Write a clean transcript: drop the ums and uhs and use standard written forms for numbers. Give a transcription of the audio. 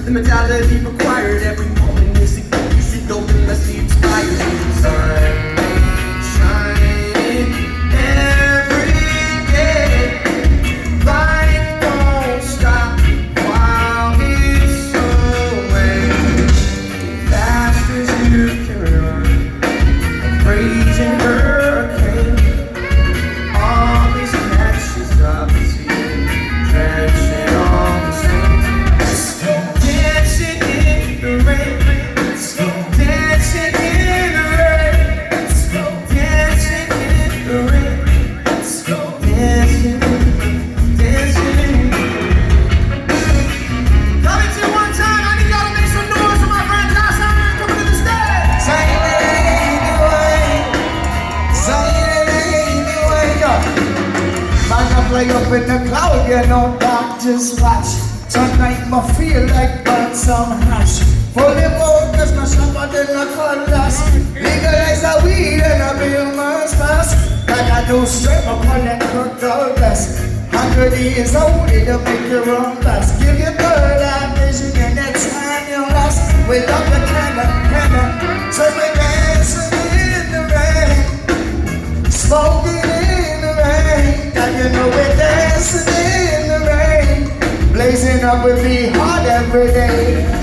The mentality required every moment is to keep you should go unless the inspired sun shining every day. Life won't stop while it's away. Fast as you can run, a raging hurricane. All these catches drop to you, drenching all the same. Let's go dancing in the rain. Let's go dancing in the rain. Let's go dancing in the rain. Let's go dancing, dancing in the rain. Covington, one time, I need y'all to make some noise for my friend Josh Allen coming to the stage. Say it anyway. Say it anyway. Man, I play up in the cloud, you know, doctors watch. Tonight, I feel like burn some hash. Fully focused, no sharper than a cutlass. Legalize the weed and a bill must pass. Like I do straight, I call it Kirk Douglas. 100 years old, it'll make you run fast. Give your bird eye vision and that time you lost. We love the cannon. So we're dancing in the rain, smoking in the rain. And you know we're dancing in the rain, blazing up with me hard every day.